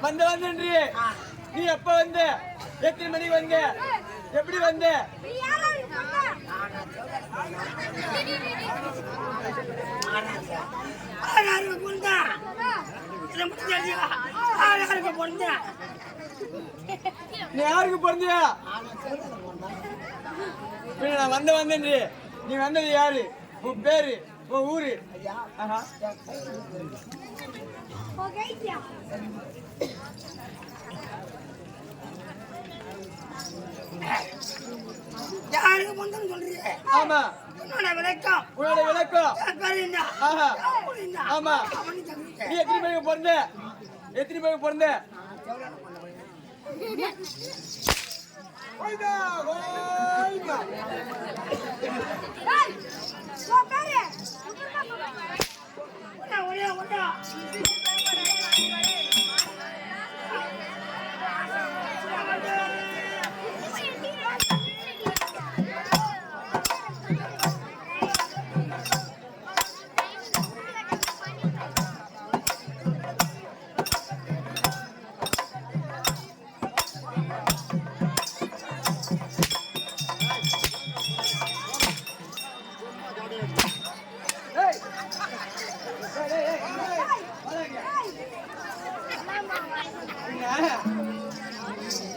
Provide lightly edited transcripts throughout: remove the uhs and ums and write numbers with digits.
வந்து நீ எப்ப வந்த? எத்தனை மணிக்கு வந்த? எப்படி வந்த? நீ யாருக்கு பிறந்தியா? நான் வந்தேன். நீ வந்தது யாரு? உன் பேரு, உன் ஊரு? யாருக்கு பொண்ணு சொல்றீங்க? ஆமா. உன்னோட விளக்கம். ஆமா. நீ எத்தனை பேருக்கு பிறந்த?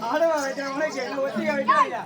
ஆடவா வைக்கிறவங்க ஒத்திகை வைக்கிறாங்க.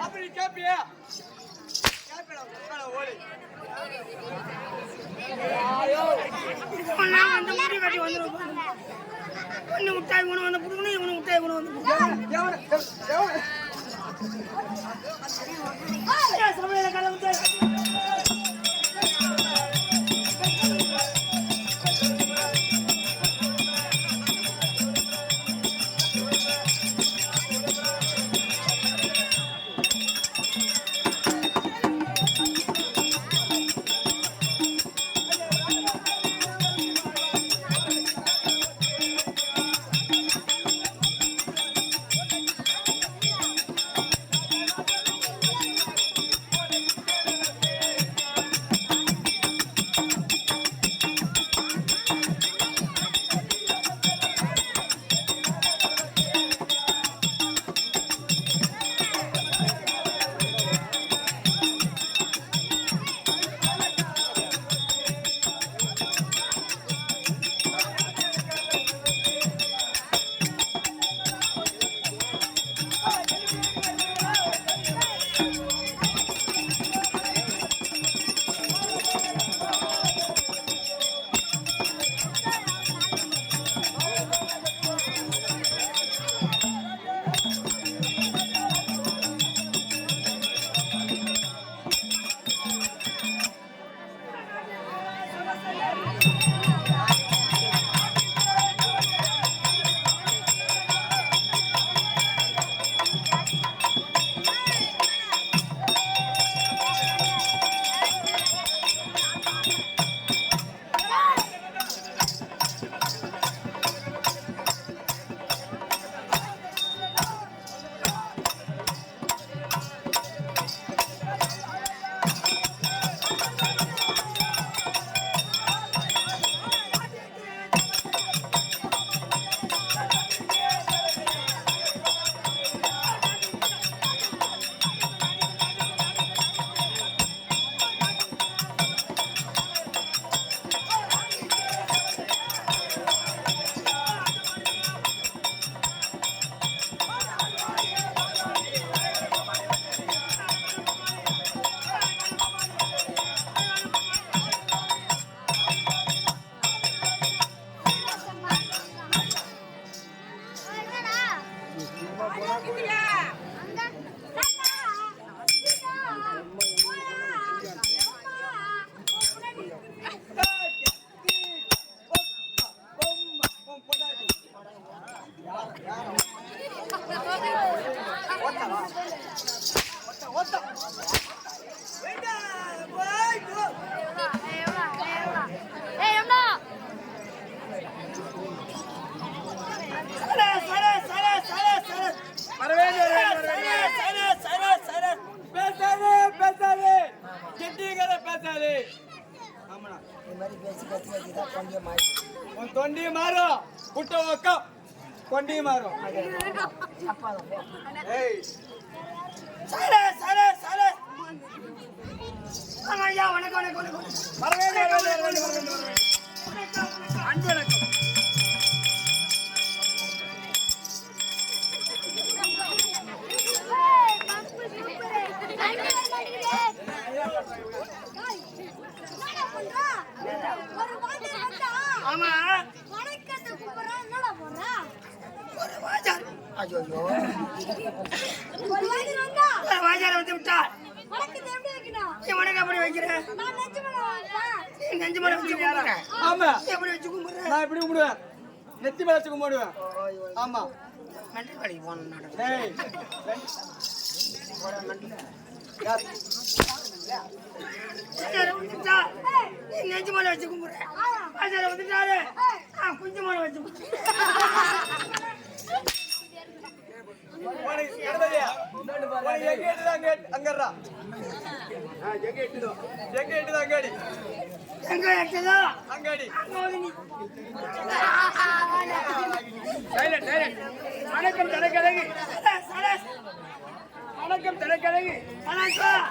அப்படி கேப்பியா? முட்டாய் உணவு வந்து புடுக்கணும், இவனு முட்டாய் உணவு வந்து ஆமாடா. இந்த மாதிரி பேசி பேசி பேசி தான் தொண்டியை மாறி உன் தொண்டியும் மாறும், குட்ட பக்கம் கொண்டியும் மாறும். அப்பா தான் போ. ஏய், சரி சரி சரி ஐயா வணக்கம் வணக்கம் வணக்கம் வரவேண்டு, வரவேண்டு, வரவேண்டு, வரவேண்டு, வரவேண்டு. வணக்கம் வணக்கம் அன்பு வணக்கம். ஆமா வணக்கத்தை கூப்பிடுறான் என்னடா போடுறா ஒரு வாஜார் ஐயோ ஒரு வாட்டி வந்தா ஒரு வாஜாரை வந்து விட்டா வணக்கத்தை எப்படி வைக்கணும் நீ வணக்கம் எப்படி வைக்கிறேன் நான் நெஞ்சு மேல வைப்பேன் நீ நெஞ்சு மலை வச்சு கும்பிடுறேன் ஆமா, நீ எப்படி வச்சு கும்பிடுறேன் நான் இப்படி கும்பிடுவேன், நெத்தி மேல வச்சு கும்பிடுவேன். ஆமா. நன்றி கடைக்கு போகணும் நட ஏய், யார்? வாஜாரை வந்துட்டா நீ நெஞ்சு மலை வச்சு கும்பிடுறேன் வாஜாரை வந்துட்டாரு குஞ்சு மலை வச்சு உனக்கு கணபதியா? உனக்கு எங்க எட்டுதோ அங்கடா. எங்க எட்டுதோ அங்கடி, எங்க எட்டதோ அங்கடி. அங்க வந்து நீ சைலண்ட், சைலண்ட். வணக்கம் தலைக்கழகு, வணக்கம் தலைக்கழகு. வணக்கம்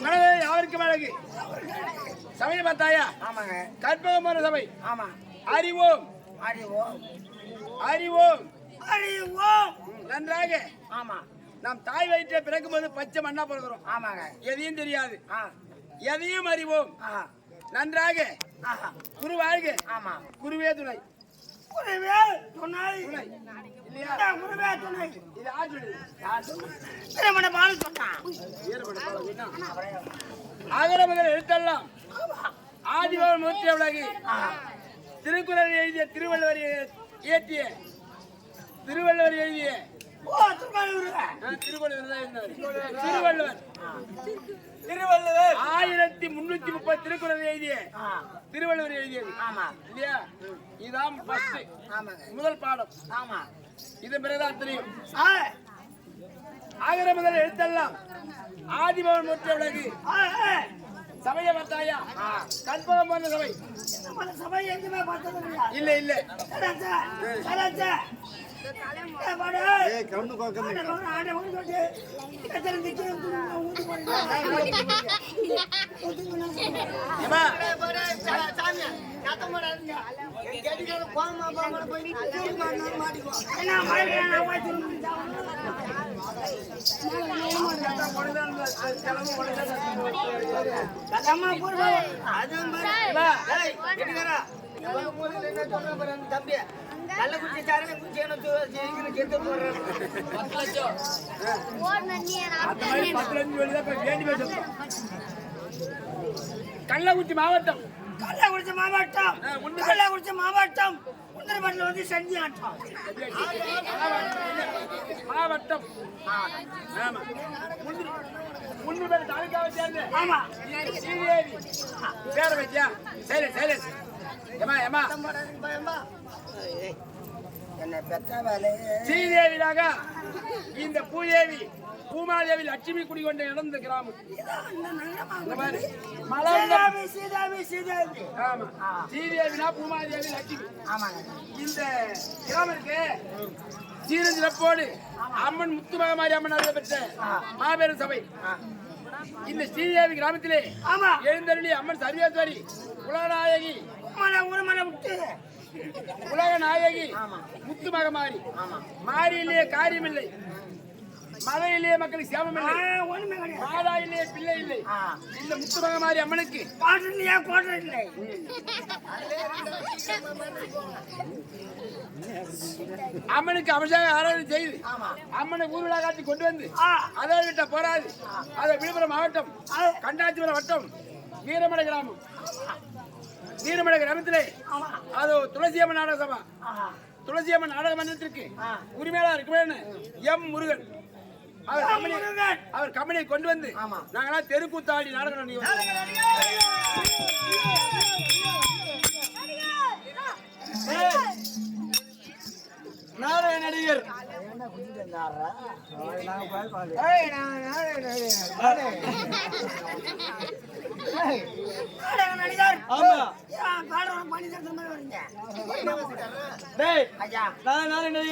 மனதை யாருக்கு மழகு சமய பார்த்தாயா? ஆமாங்க கற்பகமான சபை. ஆமா அறிவோம், அறிவோம் அறிவோம். அறிவோம் நன்றாக ஆமா நாம் தாய் வயிற்றை பிறக்கும் போது பச்சை மண்ணா பிறக்கிறோம். ஆமாங்க எதையும் தெரியாது, ஆ எதையும் அறிவோம். ஆஹா நன்றாக ஆஹா குரு வாழ்க, ஆமா குருவே துணை. குருவே துணை துணை இல்லையா? இதான் குருவே துணை இது ஆற்றுடு திருமண பால் சொன்னான் ஆகர முதல் எழுத்தெல்லாம் ஆதிபவன் மூர்த்தி உலகு திருக்குறள் எழுதிய திருவள்ளுவர் இயற்றிய திருவள்ளுவர் எழுதிய ஓ திருமண திருவள்ளுவர் தான் இருந்தார். திருவள்ளுவர் 1330 திருக்குறள் எழுதிய திருவள்ளுவர் எழுதியது ஆமா இல்லையா? இதான் ஃபர்ஸ்ட் ஆமாங்க முதல் பாடம். ஆமா இது பிறகுதான் தெரியும். ஆ ஆகர முதல் எழுத்தெல்லாம் ஆதிபவன் மூர்த்தி உலகு சமய பார்த்தாயா? கற்பகம் போன்ற சபை நம்ம சபை எங்குமே பார்த்தது இல்லையா இல்ல இல்ல. சரச்சா சரச்சா பாடு ஏய் கண்ணு கோக்கம் ஆட வந்து கத்தல நிக்கு ஊது போறீங்க ஏமா சாமி நாத்த மாடாதீங்க கேட்டிங்க கோமா கோமா போய் மாட்டிக்கோ என்ன மாட்டேன் நான் போய் கதமா போறா அது மாதிரி கேட்டிங்கடா தம்பி நல்ல குச்சி சாரணை குச்சி என்ன கெட்டு போடுறேன் 10 லட்சம் ஓடு நன்னி அந்த மாதிரி 10 லட்சம் வெளியில போய் வேண்டி பேசும். கள்ளக்குறிச்சி மாவட்டம், கள்ளக்குறிச்சி மாவட்டம் கள்ளக்குறிச்சி மாவட்டம் உந்தரமட்டில் வந்து செஞ்சு ஆட்டம் மாவட்டம். ஆமா, முன்னு பேர் தாலுக்காவை சேர்ந்து ஆமா ஸ்ரீதேவி பேர வச்சியா? சரி சரி. ஏமா ஏமா என்ன பெத்த வேலை ஸ்ரீதேவியாக இந்த பூதேவி பூமாதேவி லட்சுமி குடிகொண்ட இடம் கிராமம். இந்த மாதிரி மலர்ந்த சீதாவி சீதாவி ஆமா, ஸ்ரீதேவினா பூமாதேவி லட்சுமி. ஆமாங்க இந்த கிராமத்துக்கு சீரஞ்சிலப்போடு அம்மன் முத்துமகமாரி அம்மன் அருள் பெற்ற மாபெரும் சபை. இந்த ஸ்ரீதேவி கிராமத்திலே ஆமா எழுந்தருளி அம்மன் சர்வேஸ்வரி உலகநாயகி, மலை உரமலை விட்டு உலகநாயகி முத்துமகமாரி. மாரியிலேயே காரியமில்லை, மலையிலேயே மக்களுக்கு சேமம் இல்லை, ஒண்ணுமே கிடையாது மாதாயிலேயே பிள்ளை இல்லை. இந்த முத்துமகமாரி அம்மனுக்கு பாட்டு கோட்டை இல்லை அம்மனுக்கு அபிஷேக ஆராதனை செய்து அம்மனை ஊர்வலா காட்டி கொண்டு வந்து அதை விட்ட போராது. அதை விழுப்புரம் மாவட்டம் கண்டாச்சிபுரம் வட்டம் வீரமடை கிராமம். வீரமடை கிராமத்திலே அது துளசியம்மன் நாடக சபா, துளசியம்மன் நாடக மன்றத்திற்கு உரிமையாளர் இருக்குமே எம் முருகன். அவர் கம்பெனியை கொண்டு வந்து நாங்களாம் தெருக்கூத்தாடி நாடகம் பாடுறா ஏய், நான் நடிகர் ஆமா பாடுறவன் பண்ணி தர மாதிரி வரீங்க டேய் ஐயா நான் நடிகர்